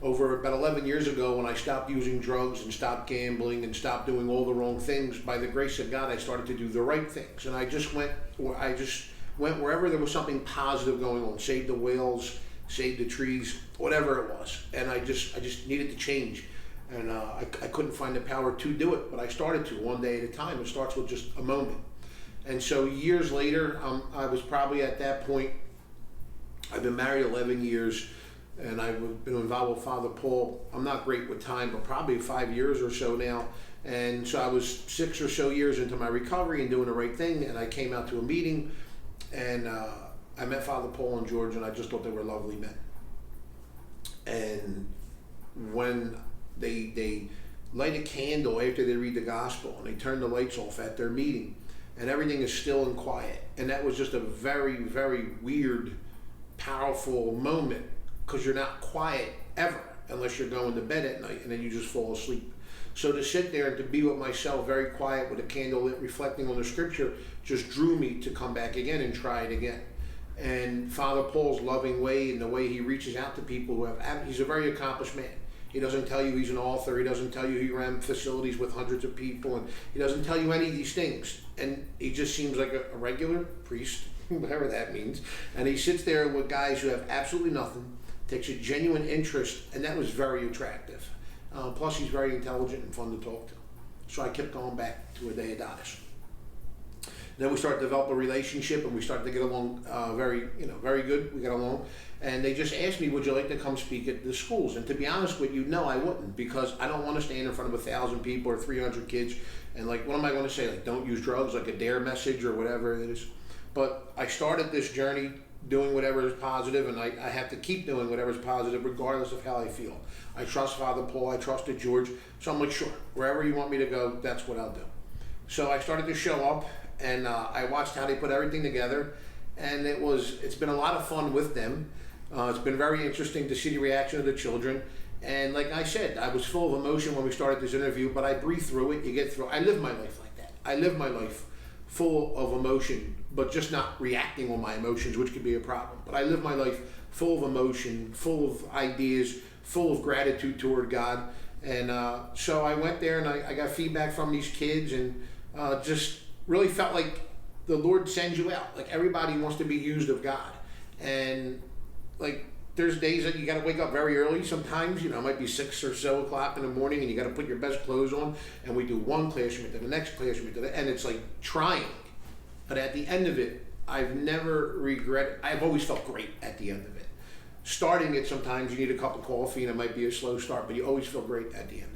over about 11 years ago, when I stopped using drugs and stopped gambling and stopped doing all the wrong things, by the grace of God, I started to do the right things. And I just went wherever there was something positive going on, save the whales, save the trees, whatever it was. And I just needed to change. And I couldn't find the power to do it, but I started to, one day at a time. It starts with just a moment. And so years later, I was probably at that point, I've been married 11 years, and I've been involved with Father Paul. I'm not great with time, but probably 5 years or so now. And so I was 6 or so years into my recovery and doing the right thing, and I came out to a meeting, and I met Father Paul and George, and I just thought they were lovely men. And when they light a candle after they read the gospel, and they turn the lights off at their meeting, and everything is still and quiet. And that was just a very, very weird, powerful moment, because you're not quiet ever unless you're going to bed at night, and then you just fall asleep. So to sit there and to be with myself very quiet with a candle lit, reflecting on the scripture, just drew me to come back again and try it again. And Father Paul's loving way, and the way he reaches out to people who have, he's a very accomplished man. He doesn't tell you he's an author. He doesn't tell you he ran facilities with hundreds of people, and he doesn't tell you any of these things. And he just seems like a regular priest, whatever that means. And he sits there with guys who have absolutely nothing, takes a genuine interest, and that was very attractive. Plus, he's very intelligent and fun to talk to. So I kept going back to Adeodatus. Then we started to develop a relationship, and we started to get along very good. We got along. And they just asked me, would you like to come speak at the schools? And to be honest with you, no, I wouldn't, because I don't want to stand in front of 1,000 people or 300 kids and what am I going to say? Don't use drugs, like a dare message or whatever it is. But I started this journey doing whatever is positive, and I have to keep doing whatever is positive regardless of how I feel. I trust Father Paul, I trusted George, so I'm like, sure, wherever you want me to go, that's what I'll do. So I started to show up, and I watched how they put everything together, and it's been a lot of fun with them. It's been very interesting to see the reaction of the children. And like I said, I was full of emotion when we started this interview, but I breathe through it, you get through it. I live my life like that. I live my life full of emotion, but just not reacting on my emotions, which could be a problem. But I live my life full of emotion, full of ideas, full of gratitude toward God. And so I went there, and I got feedback from these kids, and just really felt like the Lord sends you out. Like, everybody wants to be used of God. And there's days that you got to wake up very early sometimes, it might be 6 or so o'clock in the morning, and you got to put your best clothes on, and we do one classroom to the next classroom to the, and it's like trying. But at the end of it, I've never regretted. I've always felt great at the end of it. Starting it, sometimes you need a cup of coffee, and it might be a slow start, but you always feel great at the end.